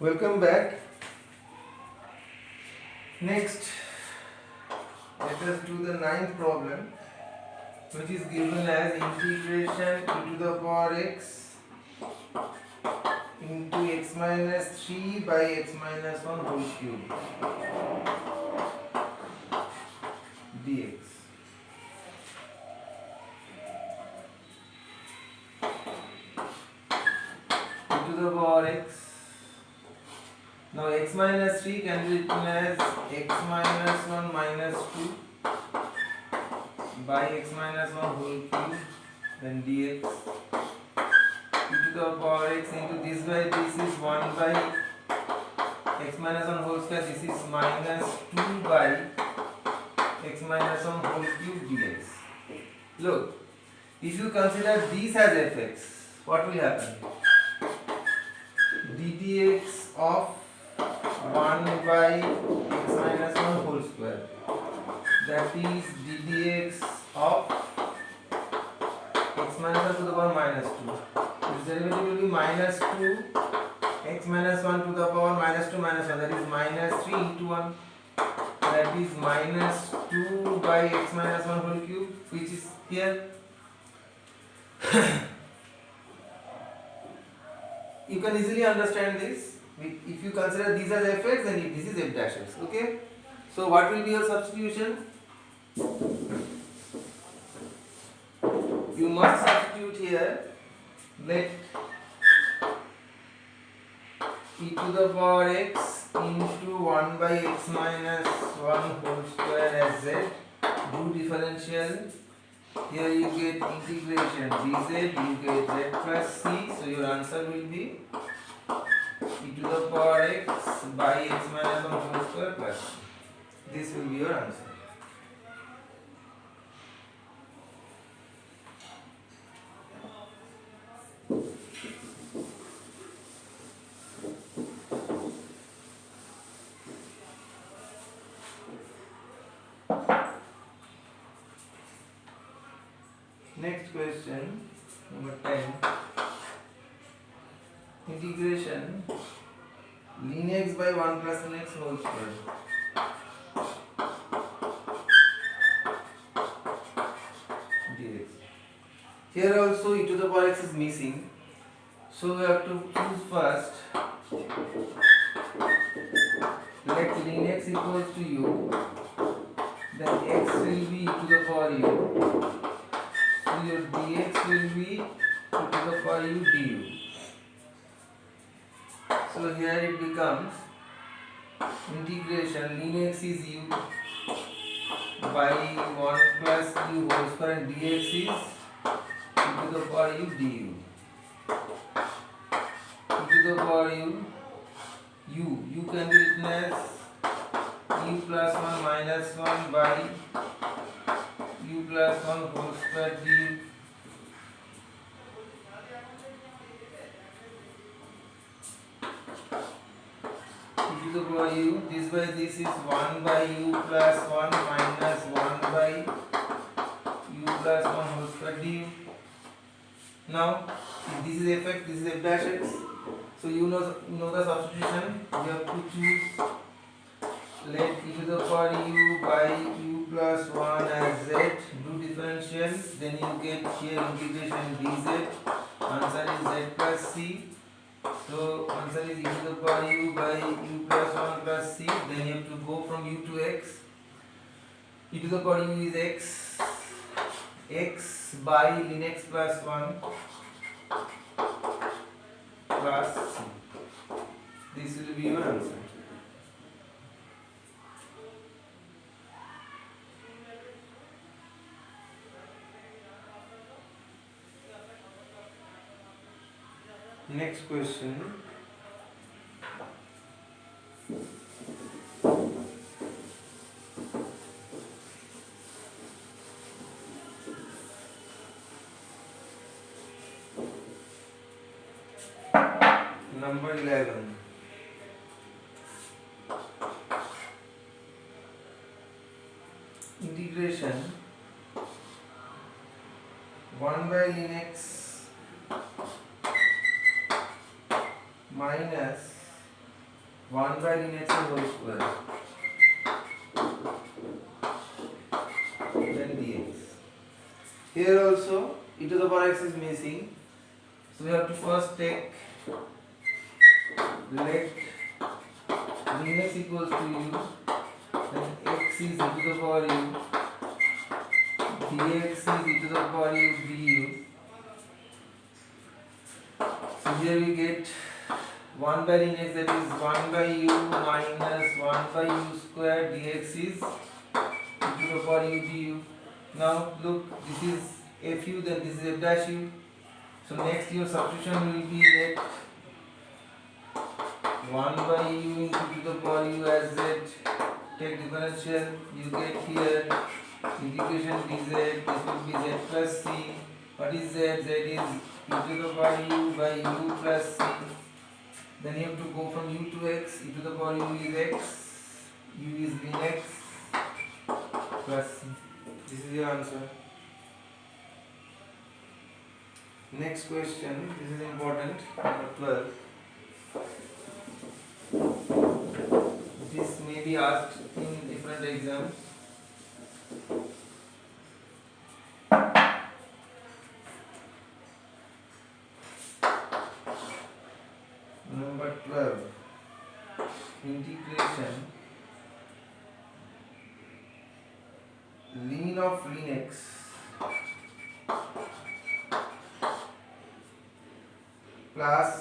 Welcome back. Next, let us do the ninth problem, which is given as integration e to the power x into x minus 3 by x minus 1 whole cube dx. E to the power x. Now x minus 3 can be written as x minus 1 minus 2 by x minus 1 whole cube, then dx. E to the power x into this by this is 1 by x minus 1 whole square, this is minus 2 by x minus 1 whole cube dx. Look, if you consider this as fx, what will happen? ddx of 1 by x minus 1 whole square, that is ddx of x minus 1 to the power minus 2. Its derivative will be minus 2 x minus 1 to the power minus 2 minus 1, that is minus 3 into 1, that is minus 2 by x minus 1 whole cube, which is here. You can easily understand this. If you consider these as fx, then this is f dash x. Okay. So what will be your substitution? You must substitute here. Let e to the power x into 1 by x minus 1 whole square as z. Do differential. Here you get integration dz, you get z plus c. So your answer will be e to the power x by x minus 1 whole square plus c. This will be your answer. Next question, number 10. Integration ln x by 1 plus ln x whole square. Dx. Here also e to the power x is missing. So we have to choose first. Let ln x equals to u. Then x will be e to the power u. So your dx will be e to the power u du. So here it becomes integration ln x is u by 1 plus u whole square and dx is e to the power u du. E to the power u can be written as u plus 1 minus 1 by u plus 1 whole square du. To the power u, this by this is 1 by u plus 1 minus 1 by u plus 1 whole square du. Now, if this is fx, this is f dash x. So you know the substitution. You have to choose. Let e to the power u by u plus 1 as z. Do differential. Then you get here integration dz. Answer is z plus c. So answer is e to the power u by u plus 1 plus c. Then you have to go from u to x. E to the power u is x. X by ln x plus 1 plus c. This will be your answer. Next question. Number 11. Integration 1 by ln x minus 1 by ln x whole square, then dx. Here also e to the power x is missing, so we have to first take let ln x equals to u, then x is e to the power u, dx is e to the power u du. So here we get 1 by ln x, that is 1 by u minus 1 by u square dx is e to the power u du. Now look, this is fu, then this is f dash u. So next your substitution will be that 1 by u into e to the power u as z. Take differential, you get here integration dz, this will be z plus c. What is z? Z is e to the power u by u plus c. Then you have to go from u to x, e to the power u is x, u is ln x plus c. This is your answer. Next question, this is important, number 12. This may be asked in different exams. Number 12, integration ln of ln x plus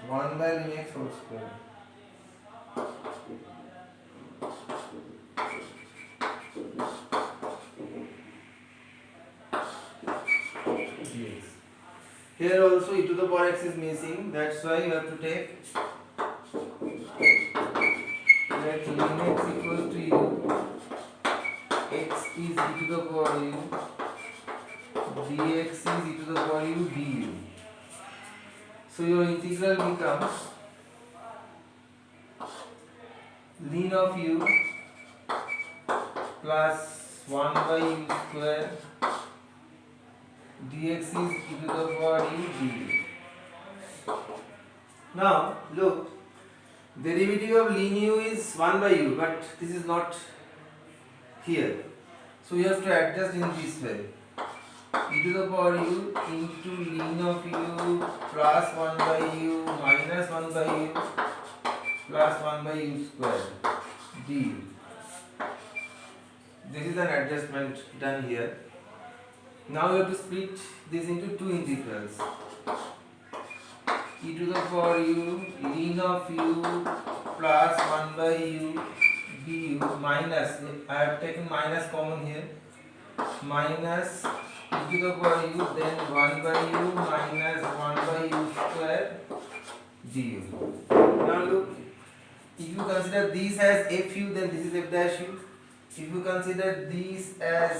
1 by ln x whole square. Dx. Here also e to the power x is missing, that's why you have to take let ln x equals to u, x is e to the power u, dx is e to the power u du. So your integral becomes ln of u plus 1 by u square dx is e to the power u du. Now look, derivative of ln u is 1 by u, but this is not here. So you have to adjust in this way. E to the power u into ln of u plus 1 by u minus 1 by u plus 1 by u square du. This is an adjustment done here. Now you have to split this into two integrals. E to the power u ln of u plus 1 by u du minus, I have taken minus common here, minus e to the power u, then 1 by u minus 1 by u square du. Now look, if you consider these as fu, then this is f dash u. If you consider these as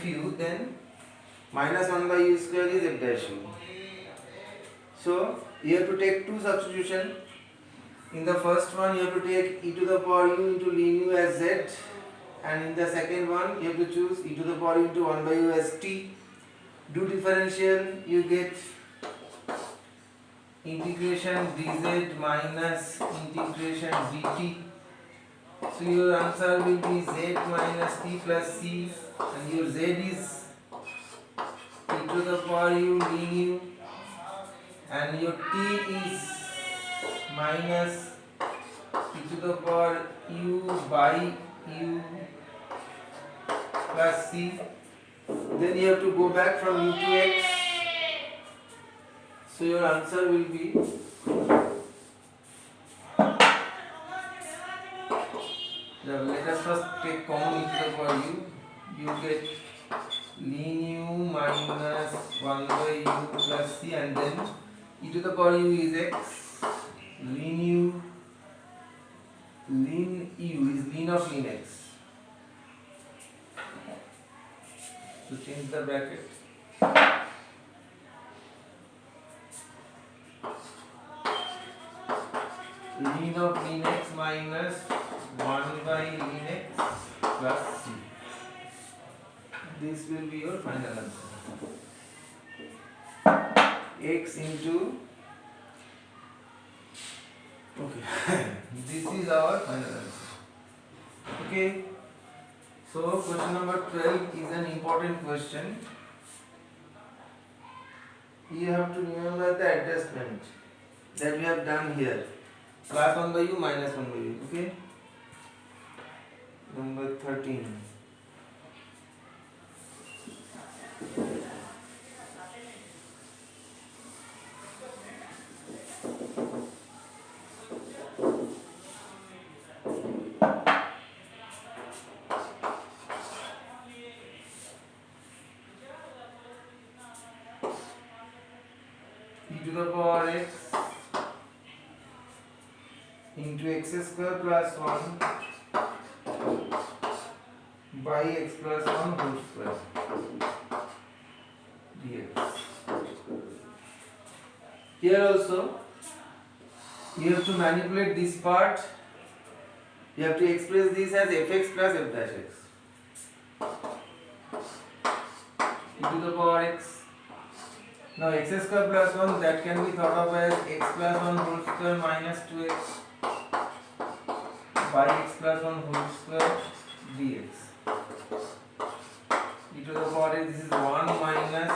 fu, then minus 1 by u square is f dash u. So you have to take two substitution. In the first one you have to take e to the power u into ln u as z, and in the second one you have to choose e to the power u into 1 by u as t. Do differential, you get integration dz minus integration dt. So your answer will be z minus t plus c, and your z is e to the power u ln u, and your t is minus e to the power u by u plus c. Then you have to go back from u to x. So your answer will be let us first take common e to the power u. You get ln u minus 1 by u plus c, and then e to the power u is x. Ln u is ln of ln x. So change the bracket. Ln of ln x minus 1 by ln x plus c. This will be your final answer. x into, okay, this is our final answer. Okay, so question number 12 is an important question. You have to remember the adjustment that we have done here, plus 1 by u minus 1 by u. Okay, number 13. E to the power x into x square plus 1 by x plus 1 whole square dx. Here also you have to manipulate this part. You have to express this as fx plus f dash x. E to the power x. Now x square plus 1, that can be thought of as x plus 1 whole square minus 2x by x plus 1 whole square dx. E to the power x, this is 1 minus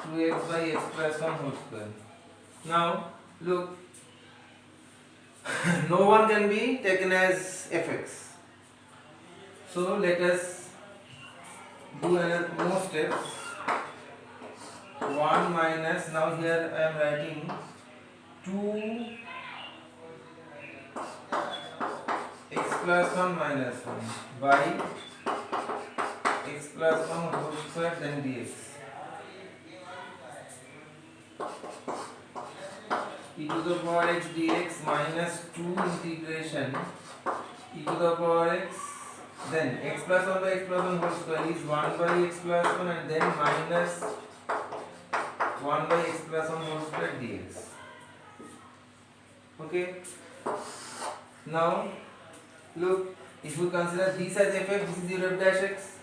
2x by x plus 1 whole square. Now look, no one can be taken as fx. So let us do more steps. 1 minus, now here I am writing 2 x plus 1 minus 1 by x plus 1 whole square then dx. E to the power x dx minus 2 integration e to the power x, then x plus 1 by x plus 1 whole square is 1 by x plus 1 and then minus 1 by x plus 1 whole square dx. Okay. Now look, if you consider this as fx, this is your f dash x.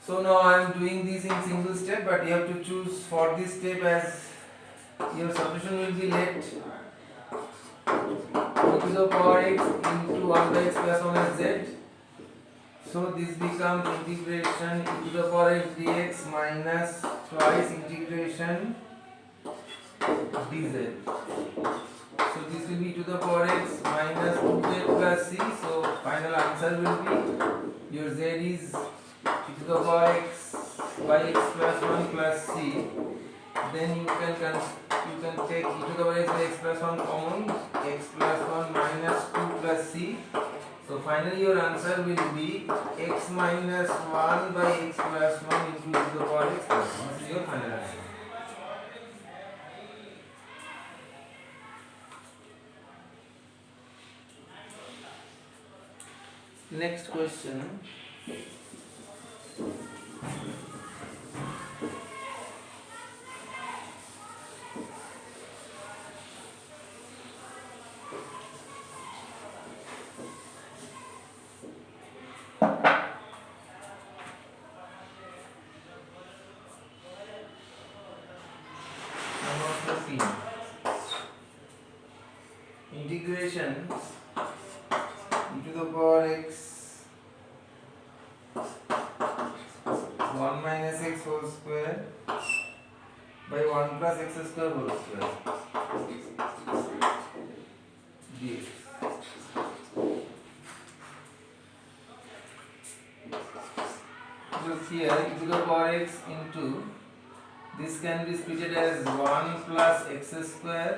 So now I am doing this in single step, but you have to choose for this step as your solution will be let e to the power x into 1 by x plus 1 as z. So this becomes integration e to the power x dx minus twice integration dz. So this will be e to the power x minus 2z plus c. So final answer will be your z is e to the power x by x plus 1 plus c. Then you can take e to the power x by x plus 1 common, x plus 1 minus 2 plus c. So finally your answer will be x minus 1 by x plus 1 into e to the power x plus 1. This is your final answer. Next question. Integration e to the power x 1 minus x whole square by 1 plus x square whole square dx. Look here, e to the power x into, this can be split as 1 plus x square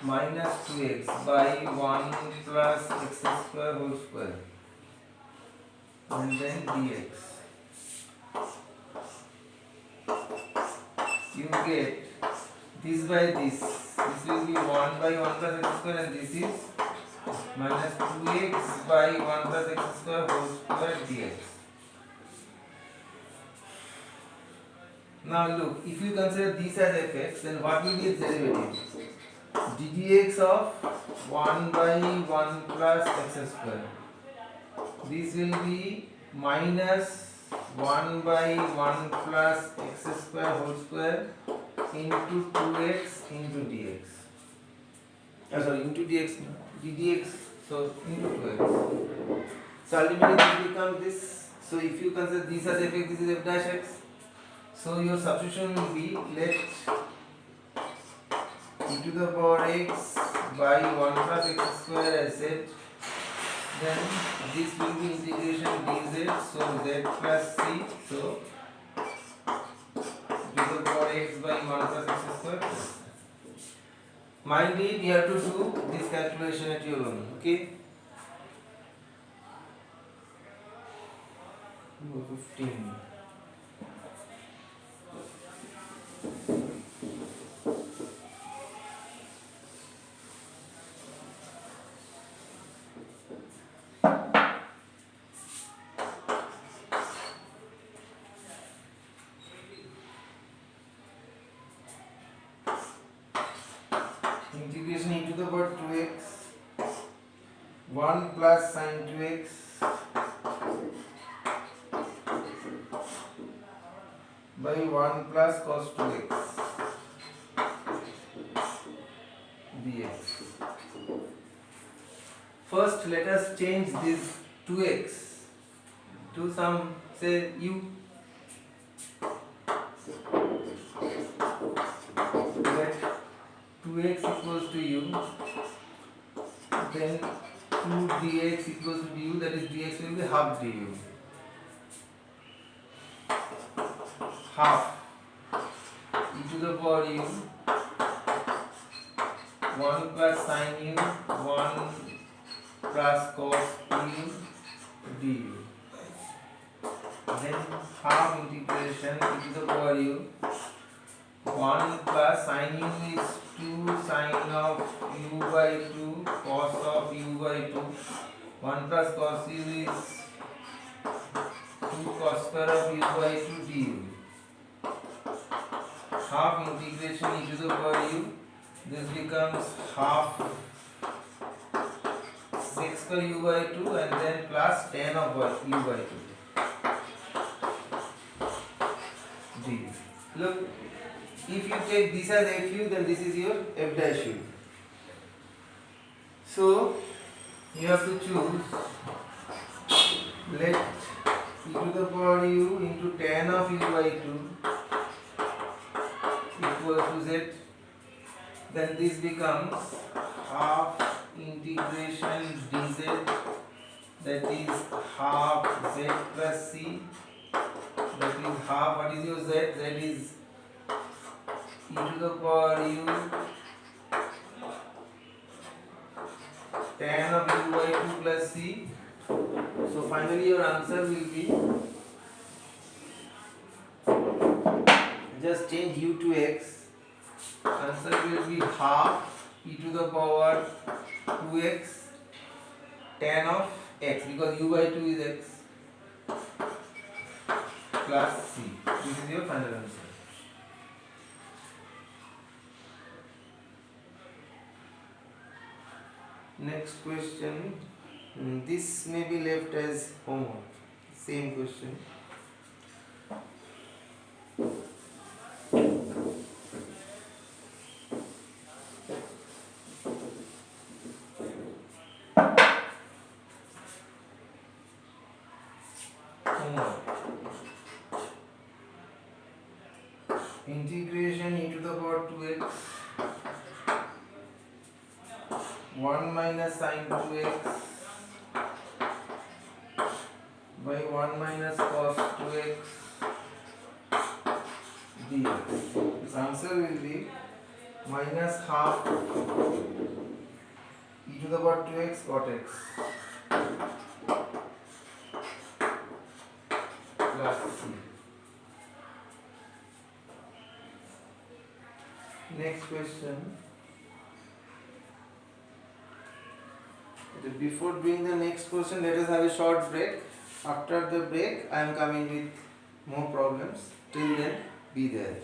minus 2x by 1 plus x square whole square and then dx. You get this by this. This will be 1 by 1 plus x square and this is minus 2x by 1 plus x square whole square dx. Now look, if you consider this as fx, then what will be its derivative? ddx of 1 by 1 plus x square. This will be minus 1 by 1 plus x square whole square into 2x into dx. Sorry, into dx, dx, so into 2x. So ultimately this becomes this. So if you consider this as fx, this is f dash x. So your substitution will be let e to the power x by 1 plus x square as z. Then this will be integration dz. So z plus c. So e to the power x by 1 plus x square. Mind it, you have to do this calculation at your own. Okay. 15. Integration e to the power 2x 1 plus sin 2x by 1 plus cos 2x dx. First let us change this 2x to some, say, u. Let 2x equals to u, then 2 dx equals to du, that is dx will be half du. Half e to the power u 1 plus sin u 1 plus cos u du. Then half integration e to the power u 1 plus sin u is 2 sin of u by 2 cos of u by 2. 1 plus cos u is 2 cos square of u by 2 du. Half integration e to the power u, this becomes half sec square u by 2 and then plus tan of u by 2 du. Look, if you take this as fu, then this is your f dash u. So you have to choose, let e to the power u into tan of u by 2 equals to z. Then this becomes half integration dz, that is half z plus c, that is half, what is your z? Z is e to the power u tan of u by 2 plus c. So finally your answer will be, just change u to x, answer will be half e to the power 2x tan of x, because u by 2 is x, plus c. This is your final answer. Next question, this may be left as homework, same question. Integration e to the power 2x 1 minus sin 2x by 1 minus cos 2x dx. This answer will be minus half e to the power 2x cot x plus c. Next question. Before doing the next question, let us have a short break. After the break, I am coming with more problems. Till then, be there.